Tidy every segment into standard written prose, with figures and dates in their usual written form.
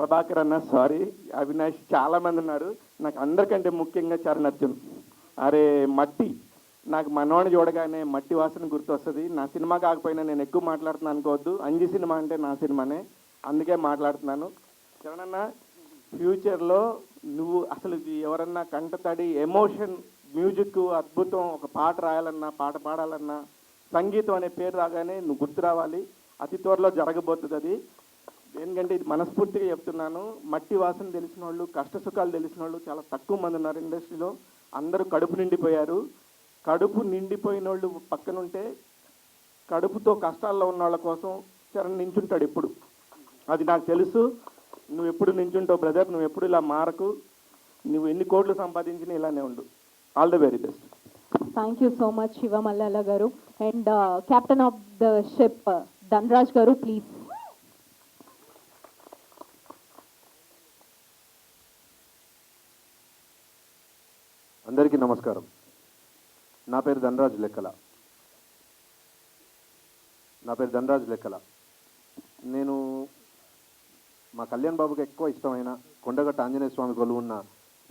ప్రభాకర్ అన్న సారీ, అవినాష్ చాలా మంది ఉన్నారు. నాకు అందరికంటే ముఖ్యంగా చరణ్ అర్జున్. అరే మట్టి, నాకు మనవాడిని చూడగానే మట్టి వాసన గుర్తొస్తుంది. నా సినిమా కాకపోయినా నేను ఎక్కువ మాట్లాడుతున్నాను అనుకోవద్దు, అంజి సినిమా అంటే నా సినిమానే, అందుకే మాట్లాడుతున్నాను. చరణ్ అన్న, ఫ్యూచర్లో నువ్వు అసలు ఎవరన్నా కంటతడి ఎమోషన్ మ్యూజిక్ అద్భుతం, ఒక పాట రాయాలన్నా పాట పాడాలన్నా సంగీతం అనే పేరు రాగానే నువ్వు గుర్తు రావాలి. అతి త్వరలో జరగబోతుంది అది. ఎందుకంటే ఇది మనస్ఫూర్తిగా చెప్తున్నాను. మట్టి వాసన తెలిసిన వాళ్ళు, కష్ట సుఖాలు తెలిసిన వాళ్ళు చాలా తక్కువ మంది ఉన్నారు ఇండస్ట్రీలో. అందరూ కడుపు నిండిపోయారు. కడుపు నిండిపోయిన వాళ్ళు పక్కనుంటే కడుపుతో కష్టాల్లో ఉన్న వాళ్ళ కోసం చరణ్ నించుంటాడు ఎప్పుడు. అది నాకు తెలుసు. నువ్వు ఎప్పుడు నించుంటావు బ్రదర్, నువ్వు ఎప్పుడు ఇలా మారకు. నువ్వు ఎన్ని కోట్లు సంపాదించినా ఇలానే ఉండు. All the very best. Thank you so much Shiva Mallala గారు. And captain of the ship Dhanraj గారు, ప్లీజ్. అందరికీ నమస్కారం. నా పేరు ధనరాజ్ లెక్కల. నేను మా కళ్యాణ్ బాబుకి ఎక్కువ ఇష్టమైన కొండగట్ట ఆంజనేయ స్వామి కొలువున్న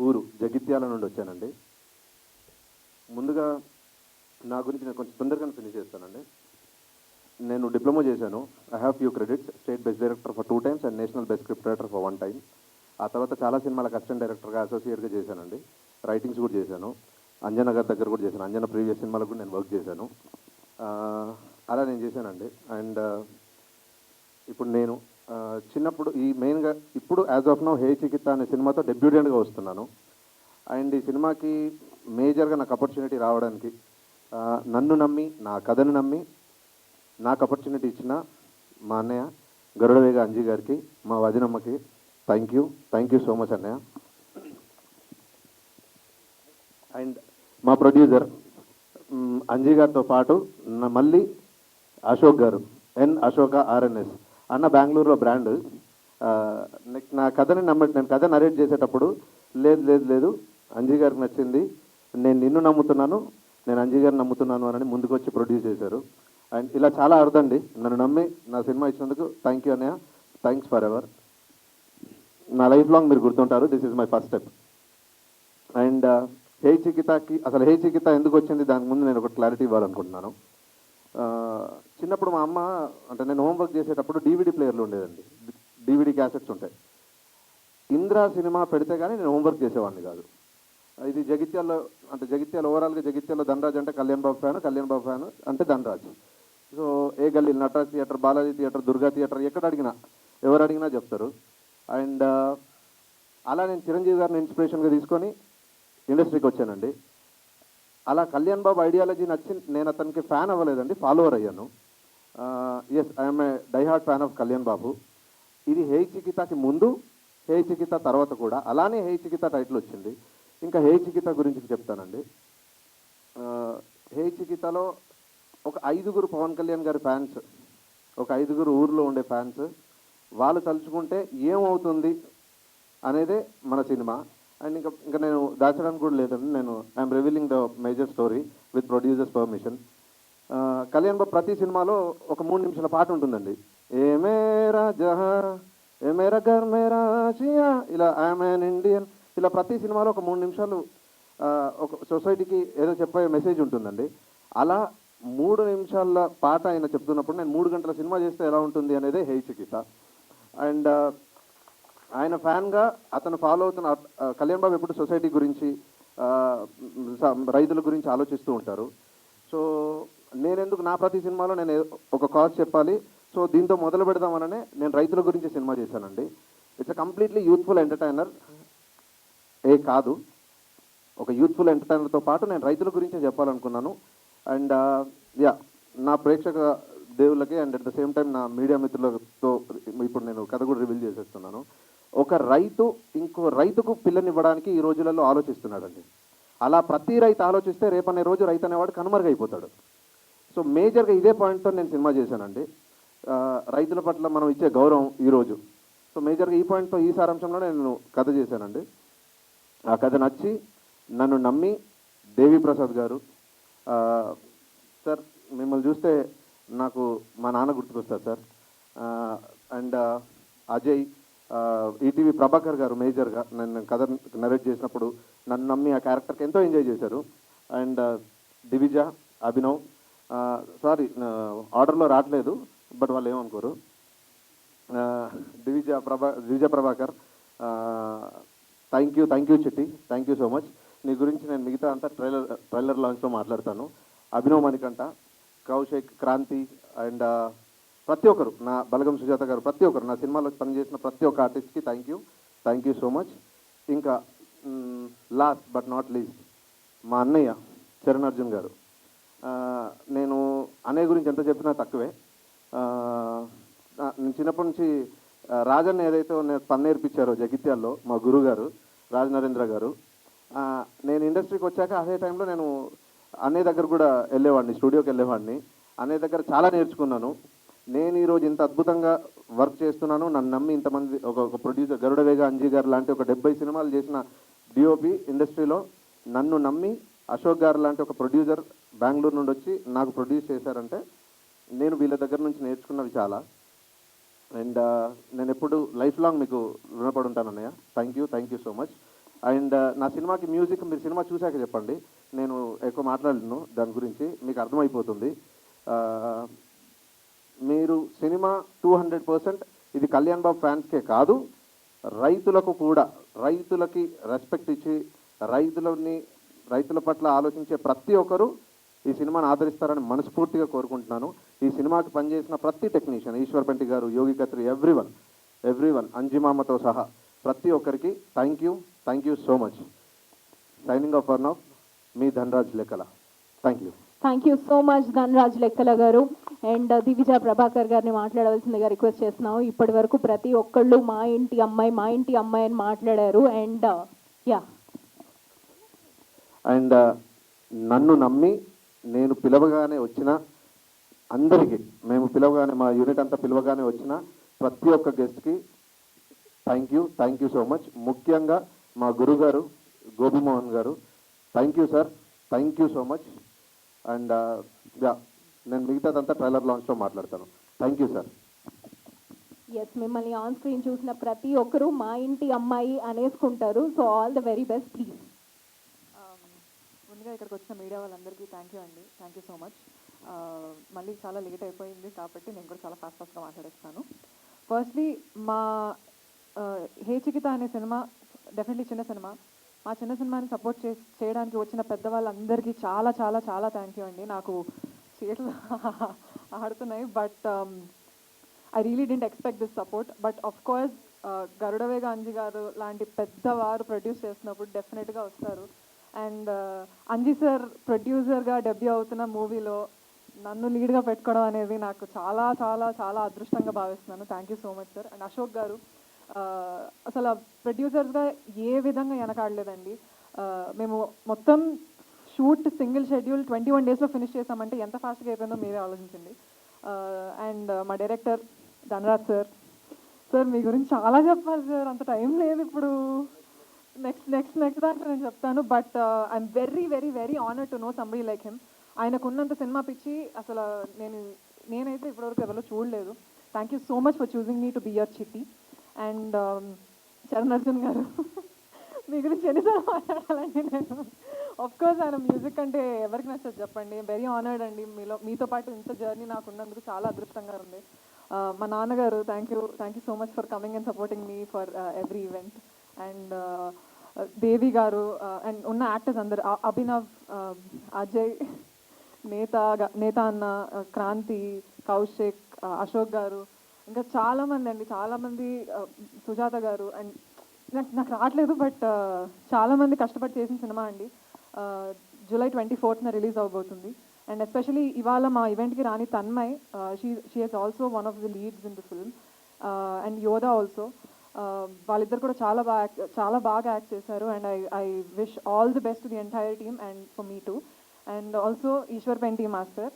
ఊరు జగిత్యాల నుండి వచ్చానండి. ముందుగా నా గురించి నేను కొంచెం తొందరగానే ఫినిష్ చేస్తానండి. నేను డిప్లొమా చేశాను. I have few credits. State best director for 2 times and national best script writer for 1 time. ఆ తర్వాత చాలా సినిమాలకు అసిస్టెంట్ డైరెక్టర్గా, అసోసియేట్గా చేశానండి. రైటింగ్స్ కూడా చేశాను. అంజన గారి దగ్గర కూడా చేశాను. అంజన ప్రీవియస్ సినిమాలకు కూడా నేను వర్క్ చేశాను. అలా నేను చేశానండి. అండ్ ఇప్పుడు నేను చిన్నప్పుడు మెయిన్గా ఇప్పుడు యాజ్ ఆఫ్ నౌ హే చికిత్స అనే సినిమాతో డెబ్యూటెంట్గా వస్తున్నాను. అండ్ ఈ సినిమాకి మేజర్గా నాకు ఆపర్చునిటీ రావడానికి నన్ను నమ్మి, నా కథను నమ్మి నాకు ఆపర్చునిటీ ఇచ్చిన మా అన్నయ్య గరుడవేగ అంజీ గారికి, మా వదినమ్మకి థ్యాంక్ యూ సో మచ్ అన్నయ్య. అండ్ మా ప్రొడ్యూసర్ అంజీ గారితో పాటు మళ్ళీ అశోక్ గారు, అశోక RNS అన్న, బెంగళూరులో బ్రాండ్. నా కథని నేను కథ నరేట్ చేసేటప్పుడు లేదు అంజీ గారికి నచ్చింది, నేను నిన్ను నమ్ముతున్నాను, నేను అంజీ గారిని నమ్ముతున్నాను అని ముందుకు వచ్చి ప్రొడ్యూస్ చేశారు. అండ్ ఇలా చాలా అర్థండి. నన్ను నమ్మి నా సినిమా ఇచ్చినందుకు థ్యాంక్ యూ అన్నయ్య. Thanks forever. నా లైఫ్ లాంగ్ మీరు గుర్తుంటారు. This is my first step. And hey Chikitha ఎందుకు వచ్చింది, దానికి ముందు నేను ఒక క్లారిటీ ఇవ్వాలనుకుంటున్నాను. చిన్నప్పుడు మా అమ్మ, అంటే నేను హోంవర్క్ చేసేటప్పుడు DVD ప్లేయర్లు ఉండేదండి, DVD క్యాసెట్స్ ఉంటాయి. ఇంద్రా సినిమా పెడితే కానీ నేను హోంవర్క్ చేసేవాడిని కాదు. ఇది జగిత్యాల ఓవరాల్గా జగిత్యాల ధనరాజ్ అంటే కళ్యాణ్ బాబు ఫ్యాన్ అంటే ధనరాజ్. సో ఏ గల్లీ, Nataraj theatre, Balaji theatre, Durga theatre, ఎవరు అడిగినా చెప్తారు. అండ్ అలా నేను చిరంజీవి గారిని ఇన్స్పిరేషన్గా తీసుకొని ఇండస్ట్రీకి వచ్చానండి. అలా కళ్యాణ్ బాబు ఐడియాలజీ నచ్చి నేను అతనికి ఫ్యాన్ అవ్వలేదండి, ఫాలోవర్ అయ్యాను. Yes, I'm a diehard fan of Kalyan Babu. ఇది హే చికితాకి ముందు, హే చికిత తర్వాత కూడా అలానే హే చికిత టైటిల్ వచ్చింది. ఇంకా హే చికిత గురించి చెప్తానండి. హే చికితలో ఒక 5 పవన్ కళ్యాణ్ గారి ఫ్యాన్స్, ఒక 5 ఊర్లో ఉండే ఫ్యాన్స్, వాళ్ళు తలుచుకుంటే ఏమవుతుంది అనేదే మన సినిమా. అండ్ ఇంకా నేను దాచడానికి కూడా లేదండి. I'm revealing the major story with producers permission. Kalyan Babu ప్రతి సినిమాలో ఒక 3 నిమిషాల పాట ఉంటుందండి. ఏ మేరా జహా, ఏ మేరా ఘర్ మేరా ఆసియా, ఇలా ఐఎమ్ యాన్ ఇండియన్, ఇలా ప్రతి సినిమాలో ఒక 3 నిమిషాలు ఒక సొసైటీకి ఏదో చెప్పే మెసేజ్ ఉంటుందండి. అలా 3 నిమిషాల పాట ఆయన చెప్తున్నప్పుడు నేను 3 గంటల సినిమా చేస్తే ఎలా ఉంటుంది అనేదే హే చికిత. అండ్ ఆయన ఫ్యాన్గా అతను ఫాలో అవుతున్న కళ్యాణ్ బాబు ఎప్పుడు సొసైటీ గురించి, రైతుల గురించి ఆలోచిస్తూ ఉంటారు. సో నేనెందుకు నా ప్రతి సినిమాలో నేను ఒక కాజ్ చెప్పాలి, సో దీంతో మొదలు పెడదామననే నేను రైతుల గురించి సినిమా చేశానండి. It's a completely youthful entertainer. కాదు, ఒక యూత్ఫుల్ ఎంటర్టైనర్తో పాటు నేను రైతుల గురించే చెప్పాలనుకున్నాను. అండ్ నా ప్రేక్షక దేవుళ్ళకి and at the same time నా మీడియా మిత్రులతో ఇప్పుడు నేను కథ కూడా రివీల్ చేసేస్తున్నాను. ఒక రైతు ఇంకో రైతుకు పిల్లనివ్వడానికి ఈ రోజులలో ఆలోచిస్తున్నాడండి. అలా ప్రతి రైతు ఆలోచిస్తే రేపనే రోజు రైతు అనేవాడు కనుమరుగైపోతాడు. సో మేజర్గా ఇదే పాయింట్తో నేను సినిమా చేశానండి. రైతుల పట్ల మనం ఇచ్చే గౌరవం ఈరోజు. సో మేజర్గా ఈ పాయింట్తో, ఈ సారాంశంలో నేను కథ చేశానండి. ఆ కథ నచ్చి నన్ను నమ్మి దేవిప్రసాద్ గారు, సార్ మిమ్మల్ని చూస్తే నాకు మా నాన్న గుర్తుకొస్తారు sir. And Ajay, ETV Prabhakar గారు మేజర్గా నన్ను కథ నరేట్ చేసినప్పుడు నన్ను నమ్మి ఆ క్యారెక్టర్కి ఎంతో ఎంజాయ్ చేశారు. అండ్ దివిజ, అభినవ్, సారీ ఆర్డర్లో రావట్లేదు బట్ వాళ్ళు ఏమనుకోరు. దివిజ ప్రభాకర్, థ్యాంక్ యూ చిట్టి, థ్యాంక్ యూ సో మచ్. నీ గురించి నేను మిగతా అంతా ట్రైలర్ లాంచ్లో మాట్లాడతాను. అభినవ్ మణికంఠ, కౌశిక్, క్రాంతి అండ్ ప్రతి ఒక్కరు, నా బలగం సుజాత గారు, ప్రతి ఒక్కరు నా సినిమాలో పనిచేసిన ప్రతి ఒక్క ఆర్టిస్ట్కి థ్యాంక్ యూ సో మచ్. ఇంకా లాస్ట్ బట్ నాట్ లీస్ట్ మా అన్నయ్య చరణ్ అర్జున్ గారు. నేను అన్నయ్య గురించి ఎంత చెప్పినా తక్కువే. నేను చిన్నప్పటి నుంచి రాజన్న ఏదైతే పని నేర్పించారో జగిత్యాల్లో మా గురువు గారు రాజ్ నరేంద్ర గారు, నేను ఇండస్ట్రీకి వచ్చాక అదే టైంలో నేను అన్నయ్య దగ్గర కూడా వెళ్ళేవాడిని, స్టూడియోకి వెళ్ళేవాడిని. అన్నయ్య దగ్గర చాలా నేర్చుకున్నాను. నేను ఈరోజు ఇంత అద్భుతంగా వర్క్ చేస్తున్నాను, నన్ను నమ్మి ఇంతమంది ఒక ప్రొడ్యూసర్ గరుడవేగ అంజీ గారు లాంటి ఒక 70 సినిమాలు చేసిన డిఓపి ఇండస్ట్రీలో నన్ను నమ్మి అశోక్ గారు లాంటి ఒక ప్రొడ్యూసర్ బెంగళూరు నుండి వచ్చి నాకు ప్రొడ్యూస్ చేశారంటే నేను వీళ్ళ దగ్గర నుంచి నేర్చుకున్నవి చాలా. అండ్ నేను ఎప్పుడు లైఫ్ లాంగ్ మీకు రుణపడి ఉంటాను అన్నయ్య. Thank you so much. And నా సినిమాకి మ్యూజిక్ మీరు సినిమా చూశాక చెప్పండి, నేను ఎక్కువ మాట్లాడలేను దాని గురించి, మీకు అర్థమైపోతుంది. మీరు సినిమా 200% ఇది కళ్యాణ్ బాబు ఫ్యాన్స్కే కాదు, రైతులకు కూడా, రైతులకి రెస్పెక్ట్ ఇచ్చి రైతుల పట్ల ఆలోచించే ప్రతి ఒక్కరూ ఈ సినిమాను ఆదరిస్తారని మనస్ఫూర్తిగా కోరుకుంటున్నాను. ఈ సినిమాకి పనిచేసిన ప్రతి టెక్నీషియన్, ఈశ్వర్ పెంటి గారు, యోగి కత్రి, ఎవ్రీవన్ అంజిమామతో సహా ప్రతి ఒక్కరికి thank you so much. Signing off for now, మీ Dhanraj Lekkala. Thank you so much Dhanraj Lekkala గారు. అండ్ దివిజ ప్రభాకర్ గారిని మాట్లాడవలసిందిగా రిక్వెస్ట్ చేస్తున్నాము. ఇప్పటి వరకు ప్రతి ఒక్కళ్ళు మా ఇంటి అమ్మాయి అని మాట్లాడారు. అండ్ నన్ను నమ్మి నేను పిలవగానే వచ్చిన అందరికీ, మా యూనిట్ అంతా పిలవగానే వచ్చిన ప్రతి ఒక్క గెస్ట్కి థ్యాంక్ యూ సో మచ్. ముఖ్యంగా మా గురుగారు గోపిమోహన్ గారు, thank you sir, thank you so much. And నేను మిగతాదంతా ట్రైలర్ లాంచ్లో మాట్లాడతాను. Thank you sir. ఎస్, మిమ్మల్ని ఆన్ స్క్రీన్ చూసిన ప్రతి ఒక్కరూ మా ఇంటి అమ్మాయి అనేసుకుంటారు. So all the very best please. ముందుగా ఇక్కడికి వచ్చిన మీడియా వాళ్ళందరికీ థ్యాంక్ యూ అండి, థ్యాంక్ యూ సో మచ్. మళ్ళీ చాలా లేట్ అయిపోయింది కాబట్టి నేను కూడా చాలా ఫాస్ట్గా మాట్లాడేస్తాను. ఫస్ట్లీ మా హే చికిత అనే సినిమా డెఫినెట్లీ చిన్న సినిమా. మా చిన్న సినిమాని సపోర్ట్ చేయడానికి వచ్చిన పెద్దవాళ్ళందరికీ చాలా చాలా చాలా థ్యాంక్ యూ అండి. నాకు చేతులు ఆడుతున్నాయి but I really didn't expect this support. But of course Garudavega Anji garu లాంటి పెద్దవారు ప్రొడ్యూస్ చేసినప్పుడు డెఫినెట్గా వస్తారు. అండ్ అంజీ సార్ ప్రొడ్యూసర్గా డెబ్యూ అవుతున్న మూవీలో నన్ను లీడ్గా పెట్టుకోవడం అనేది నాకు చాలా చాలా చాలా అదృష్టంగా భావిస్తున్నాను. Thank you so much sir. And Ashok garu అసలు ప్రొడ్యూసర్స్గా ఏ విధంగా వెనకాడలేదండి. మేము మొత్తం షూట్ సింగిల్ షెడ్యూల్ 21 డేస్లో ఫినిష్ చేసామంటే ఎంత ఫాస్ట్గా అయిపోయిందో మీరే ఆలోచించండి. అండ్ మా డైరెక్టర్ ధనరాజ్ సార్ మీ గురించి చాలా చెప్పాలి సార్, అంత టైం లేదు ఇప్పుడు. నెక్స్ట్ దాంట్లో నేను చెప్తాను. But I'm very very very honoured to know somebody like him. ఆయనకున్నంత సినిమా పిచ్చి అసలు నేనైతే ఇప్పటివరకు ఎవరో చూడలేదు. Thank you so much for choosing me to be your Chitti. And Charan Arjun garu మీ గురించి ఎన్నిసార్లు మాట్లాడాలండి నేను. కోర్స్ ఆయన మ్యూజిక్ అంటే ఎవరికి నచ్చదు చెప్పండి. వెరీ ఆనర్డ్ అండి, మీతో పాటు ఇంత జర్నీ నాకు ఉన్నందుకు చాలా అదృష్టంగా ఉంది. మా నాన్నగారు thank you so much for coming and supporting me for every event. And Devi garu and ఉన్న యాక్టర్స్ అందరు, అభినవ్, అజయ్, నేత అన్న, క్రాంతి, కౌశిక్, అశోక్ గారు, ఇంకా చాలామంది సుజాత గారు. అండ్ నాకు రావట్లేదు బట్ చాలామంది కష్టపడి చేసిన సినిమా అండి. జూలై 24th రిలీజ్ అవబోతుంది. అండ్ ఎస్పెషలీ ఇవాళ మా ఈవెంట్కి రాని Tanmay, she has also one of the leads in the film. And Yodha also. వాళ్ళిద్దరు కూడా చాలా బాగా యాక్ట్ చేశారు. And I wish all the best to the entire team and for me too. And also Eshwar Penti master.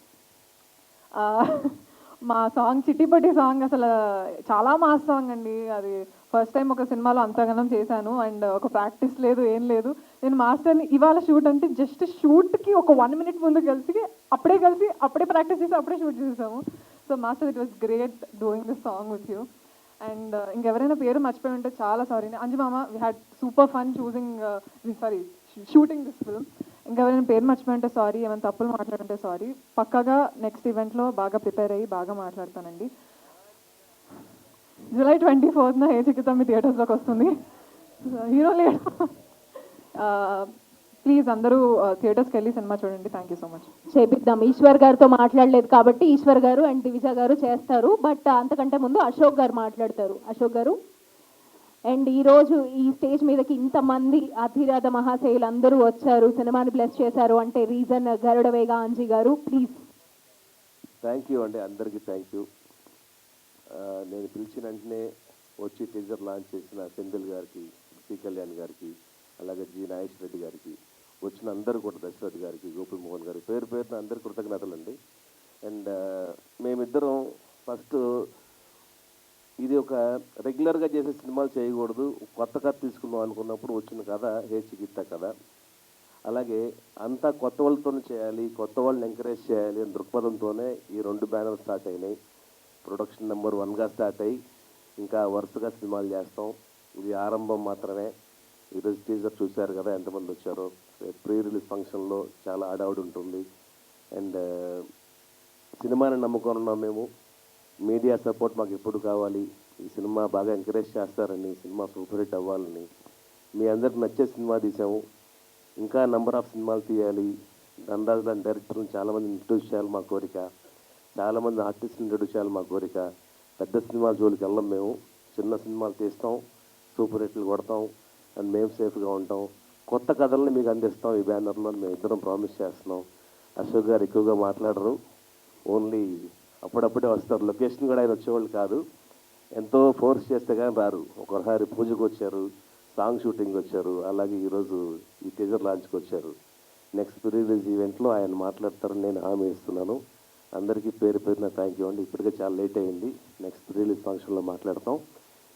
మా సాంగ్ చిట్టిపట్టి సాంగ్ అసలు చాలా mass song అండి. అది ఫస్ట్ టైం ఒక సినిమాలో అంతగానం చేశాను. అండ్ ఒక ప్రాక్టీస్ లేదు, ఏం లేదు. నేను మాస్టర్ని ఇవాళ షూట్ అంటే జస్ట్ షూట్కి ఒక 1 minute ముందు అప్పుడే ప్రాక్టీస్ చేసి అప్పుడే షూట్ చేసాము. So master, it was great doing this song with you. And ఇంకెవరైనా పేరు మర్చిపోయి ఉంటే చాలా సారీ. అంజు మామ, we had super fun shooting this film. ఇంకెవరైనా పేరు మర్చిపోయి ఉంటే సారీ, ఏమైనా తప్పులు మాట్లాడుంటే సారీ. పక్కాగా నెక్స్ట్ ఈవెంట్లో బాగా ప్రిపేర్ అయ్యి బాగా మాట్లాడతానండి. జూలై 24న హే చికిత మీ థియేటర్స్లోకి వస్తుంది. హీరో లేడు. ప్లీజ్ అందరూ థియేటర్స్కి వెళ్ళి సినిమా చూడండి. Thank you so much. చేపిద్దాం. ఈశ్వర్ గారితో మాట్లాడలేదు కాబట్టి ఈశ్వర్ గారు అండ్ దివిజ గారు చేస్తారు. బట్ అంతకంటే ముందు అశోక్ గారు మాట్లాడతారు. అశోక్ గారు. అండ్ ఈరోజు ఈ స్టేజ్ మీదకి ఇంతమంది అధిరాధ మహాశయులు అందరూ వచ్చారు, సినిమాని బ్లెస్ చేశారు అంటే రీజన్ గరుడవేగ అంజీ గారు. ప్లీజ్. థ్యాంక్ యూ అండి, అందరికీ థ్యాంక్ యూ. నేను పిలిచిన వెంటనే వచ్చి టీజర్ లాంచ్ చేసిన సెంధిల్ గారికి, సి కళ్యాణ్ గారికి, అలాగే జి నాగేష్ రెడ్డి గారికి, వచ్చిన అందరూ కూడా దశరథ్ గారికి, గోపి మోహన్ గారికి పేరు పేరున అందరి కృతజ్ఞతలు అండి. అండ్ మేమిద్దరం ఫస్ట్ ఇది ఒక రెగ్యులర్గా చేసే సినిమాలు చేయకూడదు, కొత్త కథ తీసుకుందాం అనుకున్నప్పుడు వచ్చిన కథ హే చికిత్స కథ. అలాగే అంతా కొత్త వాళ్ళతోనే చేయాలి, కొత్త వాళ్ళని ఎంకరేజ్ చేయాలి అని దృక్పథంతోనే ఈ 2 బ్యానర్లు స్టార్ట్ అయినాయి. ప్రొడక్షన్ నెంబర్ 1గా స్టార్ట్ అయ్యి ఇంకా వరుసగా సినిమాలు చేస్తాం. ఇది ఆరంభం మాత్రమే. ఈరోజు టీజర్ చూశారు కదా ఎంతమంది వచ్చారో. ప్రీ రిలీజ్ ఫంక్షన్లో చాలా హడావుడి ఉంటుంది. అండ్ సినిమాని నమ్ముకొని ఉన్నాం మేము. మీడియా సపోర్ట్ మాకు ఎప్పుడు కావాలి, ఈ సినిమా బాగా ఎంకరేజ్ చేస్తారని, సినిమా సూపర్ హిట్ అవ్వాలని, మీ అందరికి నచ్చే సినిమా తీసాము. ఇంకా నెంబర్ ఆఫ్ సినిమాలు తీయాలి. ధనరాజు లాంటి డైరెక్టర్ని చాలామంది ఇంట్రడ్యూస్ చేయాలి మా కోరిక. చాలామంది ఆర్టిస్టులు ఇంట్రడ్యూస్ చేయాలి మా కోరిక. పెద్ద సినిమాల జోలికి వెళ్ళం మేము. చిన్న సినిమాలు తీస్తాం, సూపర్ హిట్లు కొడతాం, అండ్ మేము సేఫ్గా ఉంటాం. కొత్త కథల్ని మీకు అందిస్తాం ఈ బ్యానర్లో మేము ఇద్దరం ప్రామిస్ చేస్తున్నాం. అశోక్ గారు ఎక్కువగా మాట్లాడరు, ఓన్లీ అప్పుడప్పుడే వస్తారు. లొకేషన్ కూడా ఆయన వచ్చేవాళ్ళు కాదు, ఎంతో ఫోర్స్ చేస్తే కానీ రారు. ఒకసారి పూజకు వచ్చారు, సాంగ్ షూటింగ్ వచ్చారు, అలాగే ఈరోజు ఈ టీజర్ లాంచ్కి వచ్చారు. నెక్స్ట్ ప్రీ రిలీజ్ ఈవెంట్లో ఆయన మాట్లాడతారని నేను హామీ ఇస్తున్నాను. అందరికీ పేరు పేరున థ్యాంక్ యూ అండి. ఇప్పటికే చాలా లేట్ అయింది, నెక్స్ట్ ప్రీ రిలీజ్ ఫంక్షన్లో మాట్లాడతాం.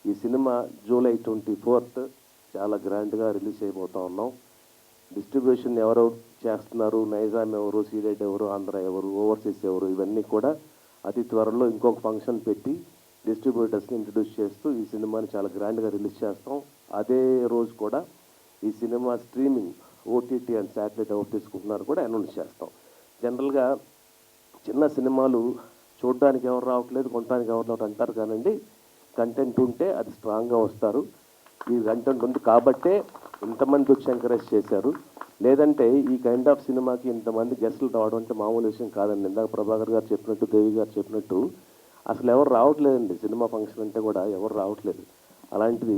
ఈ సినిమా జూలై 24th చాలా గ్రాండ్గా రిలీజ్ అయిపోతూ ఉన్నాం. డిస్ట్రిబ్యూషన్ ఎవరు చేస్తున్నారు, నైజాం ఎవరు, సీడెడ్ ఎవరు, ఆంధ్ర ఎవరు, ఓవర్సీస్ ఎవరు, ఇవన్నీ కూడా అతి త్వరలో ఇంకొక ఫంక్షన్ పెట్టి డిస్ట్రిబ్యూటర్స్ని ఇంట్రడ్యూస్ చేస్తూ ఈ సినిమాని చాలా గ్రాండ్గా రిలీజ్ చేస్తాం. అదే రోజు కూడా ఈ cinema streaming, OTT and satellite ఎవరు తీసుకుంటున్నారు కూడా అనౌన్స్ చేస్తాం. జనరల్గా చిన్న సినిమాలు చూడడానికి ఎవరు రావట్లేదు, కొనడానికి ఎవరు రావట్లేదు అంటారు కానండి, కంటెంట్ ఉంటే అది స్ట్రాంగ్గా వస్తారు. ఈ కంటెంట్ ఉంది కాబట్టే ఇంతమంది వచ్చి ఎంకరేజ్ చేశారు. లేదంటే ఈ కైండ్ ఆఫ్ సినిమాకి ఇంతమంది గెస్టులు రావడం అంటే మామూలు విషయం కాదండి. ఇందాక ప్రభాకర్ గారు చెప్పినట్టు, దేవి గారు చెప్పినట్టు అసలు ఎవరు రావట్లేదండి. సినిమా ఫంక్షన్ అంటే కూడా ఎవరు రావట్లేదు. అలాంటిది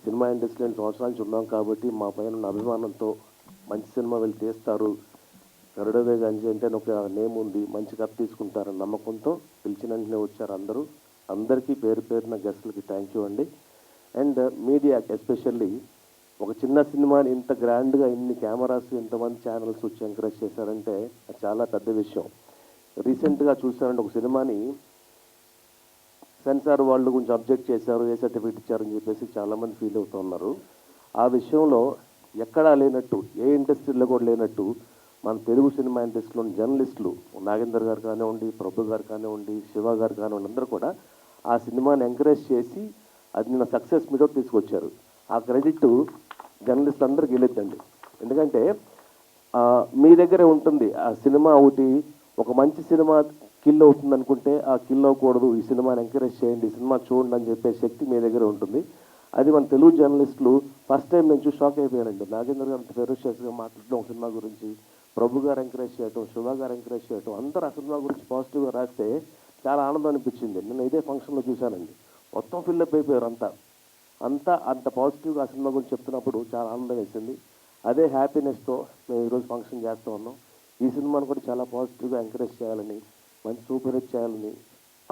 సినిమా ఇండస్ట్రీ 2 సంవత్సరాల నుంచి ఉన్నాం కాబట్టి మా పైన ఉన్న అభిమానంతో మంచి సినిమా వెళ్ళి తీస్తారు, గరుడవేగ అంజి అంటే ఒక నేమ్ ఉంది, మంచి కథ తీసుకుంటారని నమ్మకంతో పిలిచిన వెంటనే వచ్చారు అందరూ. అందరికీ పేరు పేరున గెస్టులకి థ్యాంక్ యూ అండి. అండ్ మీడియా ఎస్పెషల్లీ ఒక చిన్న సినిమాని ఇంత గ్రాండ్గా ఇన్ని కెమెరాస్, ఇంతమంది ఛానల్స్ వచ్చి ఎంకరేజ్ చేశారంటే అది చాలా పెద్ద విషయం. రీసెంట్గా చూసారంటే ఒక సినిమాని సెన్సార్ వాళ్ళు కొంచెం అబ్జెక్ట్ చేశారు, ఏ సర్టిఫికేట్ ఇచ్చారని చెప్పేసి చాలామంది ఫీల్ అవుతున్నారు. ఆ విషయంలో ఎక్కడా లేనట్టు, ఏ ఇండస్ట్రీలో కూడా లేనట్టు మన తెలుగు సినిమా ఇండస్ట్రీలోని జర్నలిస్టులు, నాగేందర్ గారు కానివ్వండి, ప్రభు గారు కానివ్వండి, శివ గారు కానివ్వండి, అందరూ కూడా ఆ సినిమాని ఎంకరేజ్ చేసి అది నిన్న సక్సెస్ మీతో తీసుకొచ్చారు. ఆ క్రెడిట్ జర్నలిస్ట్ అందరికి వెళ్ళొద్దండి. ఎందుకంటే మీ దగ్గరే ఉంటుంది. ఆ సినిమా ఒకటి ఒక మంచి సినిమా కిల్ అవుతుంది అనుకుంటే ఆ కిల్ అవ్వకూడదు, ఈ సినిమాని ఎంకరేజ్ చేయండి, ఈ సినిమా చూడండి అని చెప్పే శక్తి మీ దగ్గర ఉంటుంది. అది మన తెలుగు జర్నలిస్టులు ఫస్ట్ టైం నేను చూసి షాక్ అయిపోయానండి. నాగేందర్ గారు ఫెరోషియస్గా మాట్లాడడం ఒక సినిమా గురించి, ప్రభు గారు ఎంకరేజ్ చేయటం, శివ గారు ఎంకరేజ్ చేయటం, అందరూ ఆ సినిమా గురించి పాజిటివ్గా రాస్తే చాలా ఆనందం అనిపించింది. నేను ఇదే ఫంక్షన్లో చూశానండి, మొత్తం ఫిల్అప్ అయిపోయారు అంత పాజిటివ్గా ఆ సినిమా గురించి చెప్తున్నప్పుడు చాలా ఆనందం వేసింది. అదే హ్యాపీనెస్తో మేము ఈరోజు ఫంక్షన్ చేస్తూ ఉన్నాం. ఈ సినిమాను కూడా చాలా పాజిటివ్గా ఎంకరేజ్ చేయాలని, మంచి సూపర్ హిట్ చేయాలని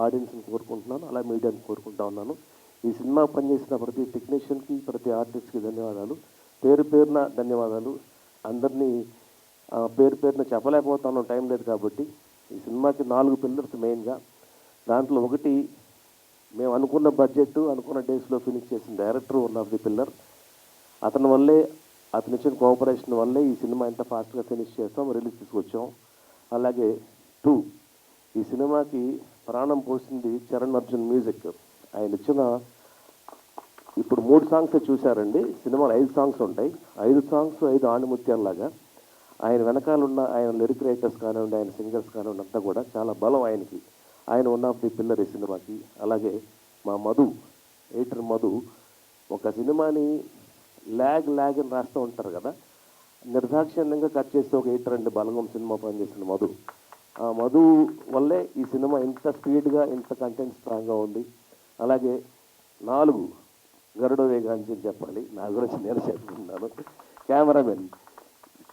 ఆడియన్స్ని కోరుకుంటున్నాను, అలా మీడియాని కోరుకుంటా ఉన్నాను. ఈ సినిమా పనిచేసిన ప్రతి టెక్నీషియన్కి, ప్రతి ఆర్టిస్ట్కి ధన్యవాదాలు, పేరు పేరున ధన్యవాదాలు. అందరినీ పేరు పేరున చెప్పలేకపోతాను, టైం లేదు కాబట్టి. ఈ సినిమాకి 4 పిల్లర్స్ మెయిన్గా. దాంట్లో ఒకటి మేము అనుకున్న బడ్జెట్, అనుకున్న డేస్లో ఫినిష్ చేసిన director one of the pillar. అతని వల్లే, అతను ఇచ్చిన కోఆపరేషన్ వల్లే ఈ సినిమా ఎంత ఫాస్ట్గా ఫినిష్ చేస్తాం, రిలీజ్ తీసుకొచ్చాం. అలాగే 2, ఈ సినిమాకి ప్రాణం పోసింది చరణ్ అర్జున్ మ్యూజిక్. ఆయన ఇచ్చిన ఇప్పుడు 3 సాంగ్స్ చూశారండి, సినిమాలో 5 సాంగ్స్ ఉంటాయి. 5 సాంగ్స్ 5 ఆణిముత్యాలలాగా ఆయన వెనకాల ఉన్న ఆయన లిరిక్ రైటర్స్ కానివ్వండి, ఆయన సింగర్స్ కానివ్వండి, అంతా కూడా చాలా బలం ఆయనకి. ఆయన వన్ ఆఫ్ ది పిల్లర్ ఈ సినిమాకి. అలాగే మా మధు, ఎడిటర్ మధు, ఒక సినిమాని ల్యాగ్ అని రాస్తూ ఉంటారు కదా, నిర్దాక్షిణ్యంగా కట్ చేస్తే ఒక ఎడిటర్ అండి బలగం సినిమా పనిచేసిన మధు. ఆ మధు వల్లే ఈ సినిమా ఇంత స్పీడ్గా ఇంత కంటెంట్ స్ట్రాంగ్గా ఉంది. అలాగే 4 గరుడ వేగాంచి అని చెప్పాలి, నా గురించి నేను చెప్తున్నాను. కెమెరామెన్,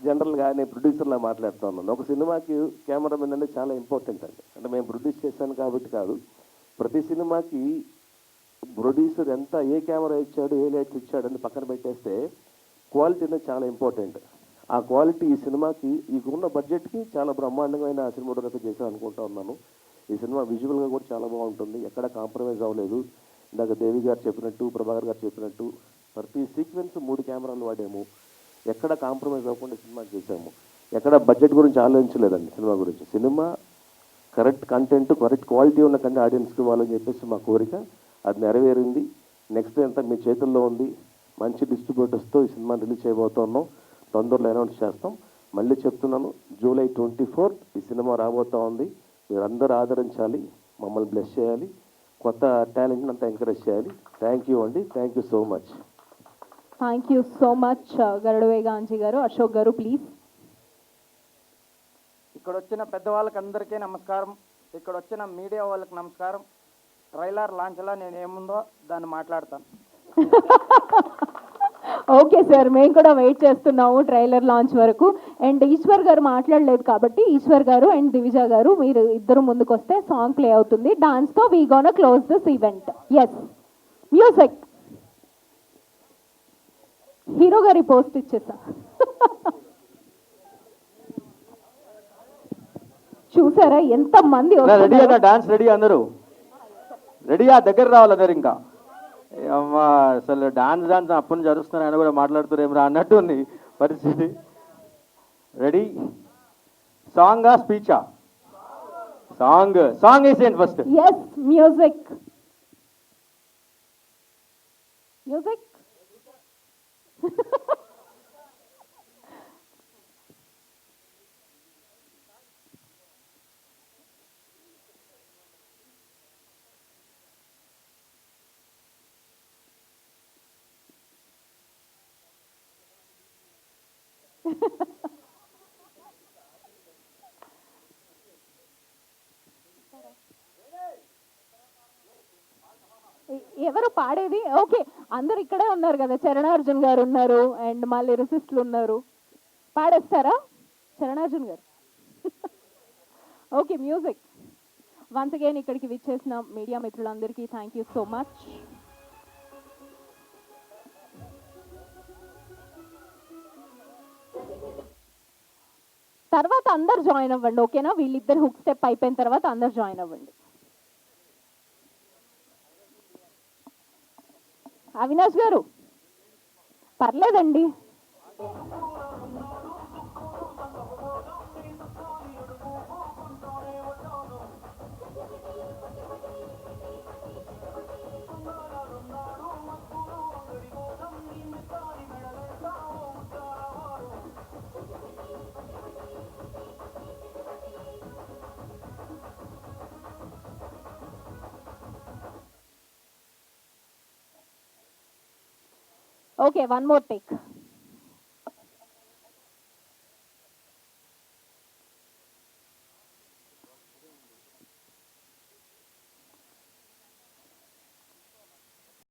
జనరల్గా నేను ప్రొడ్యూసర్లా మాట్లాడుతూ ఉన్నాను. ఒక సినిమాకి కెమెరామెన్ అనేది చాలా ఇంపార్టెంట్ అండి. అంటే మేము ప్రొడ్యూస్ చేశాను కాబట్టి కాదు, ప్రతి సినిమాకి ప్రొడ్యూసర్ ఎంత ఏ కెమెరా ఇచ్చాడు, ఏ లైట్స్ ఇచ్చాడు అని పక్కన పెట్టేస్తే క్వాలిటీ అనేది చాలా ఇంపార్టెంట్. ఆ క్వాలిటీ ఈ సినిమాకి ఉన్న బడ్జెట్కి చాలా బ్రహ్మాండమైన సినిమాటోగ్రఫీ చేశాను అనుకుంటా ఉన్నాను. ఈ సినిమా విజువల్గా కూడా చాలా బాగుంటుంది, ఎక్కడ కాంప్రమైజ్ అవ్వలేదు. ఇందాక దేవి గారు చెప్పినట్టు, ప్రభాకర్ గారు చెప్పినట్టు ప్రతి సీక్వెన్స్ 3 కెమెరాలు వాడాము, ఎక్కడ కాంప్రమైజ్ అవ్వకుండా సినిమా చేశాము. ఎక్కడ బడ్జెట్ గురించి ఆలోచించలేదండి సినిమా గురించి. Cinema correct content, correct quality ఉన్న కంటే ఆడియన్స్కి ఇవ్వాలని చెప్పేసి మా కోరిక, అది నెరవేరింది. నెక్స్ట్ అంతా మీ చేతుల్లో ఉంది. మంచి డిస్ట్రిబ్యూటర్స్తో ఈ సినిమా రిలీజ్ చేయబోతున్నాం, తొందరలో అనౌన్స్ చేస్తాం. మళ్ళీ చెప్తున్నాను, జూలై 24 ఈ సినిమా రాబోతూ ఉంది. మీరందరూ ఆదరించాలి, మమ్మల్ని బ్లెస్ చేయాలి, కొత్త టాలెంట్ని అంతా ఎంకరేజ్ చేయాలి. థ్యాంక్ యూ అండి, thank you so much. Thank you so much గరుడవేగాంజీ గారు. అశోక్ గారు ప్లీజ్. ఇక్కడ వచ్చిన పెద్దవాళ్ళకి అందరికీ నమస్కారం, ఇక్కడ వచ్చిన మీడియా వాళ్ళకి నమస్కారం. ట్రైలర్ లాంచ్లో నేను ఏముందో దాన్ని మాట్లాడతాను. ఓకే సార్, మేము కూడా వెయిట్ చేస్తున్నాము ట్రైలర్ లాంచ్ వరకు. అండ్ ఈశ్వర్ గారు మాట్లాడలేదు కాబట్టి ఈశ్వర్ గారు అండ్ దివిజ గారు మీరు ఇద్దరు ముందుకు వస్తే సాంగ్ ప్లే అవుతుంది. డాన్స్తో we gonna close this event. Yes, music. Hero గారి పోస్ట్ ఇచ్చేసా. చూసారా ఎంత మంది రెడీ అన్న, డాన్స్ రెడీ, అందరూ రెడీయా? దగ్గర రావాలి అందరు. ఇంకా అమ్మా అసలు డాన్స్ అప్పటి నుంచి అరుస్తున్నారు, ఆయన కూడా మాట్లాడుతారు ఏమరా అన్నట్టు ఉంది పరిస్థితి. రెడీ? సాంగా స్పీచా? సాంగ్ వేసేయండి ఫస్ట్. Yes, music. మ్యూజిక్. ఎవరు పాడేది? ఓకే, అందరు ఇక్కడే ఉన్నారు కదా, చరణార్జున్ గారు ఉన్నారు అండ్ మా లిరిసిస్టులు ఉన్నారు. పాడేస్తారా చరణార్జున్ గారు? Okay, music. వన్స్ అగైన్ ఇక్కడికి విచ్చేసిన మీడియా మిత్రులందరికీ థ్యాంక్ యూ సో మచ్. తర్వాత అందరు జాయిన్ అవ్వండి, ఓకేనా? వీళ్ళిద్దరు హుక్ స్టెప్ అయిపోయిన తర్వాత అందరు జాయిన్ అవ్వండి. అవినాష్ గారు పర్లేదండి. Okay, one more take.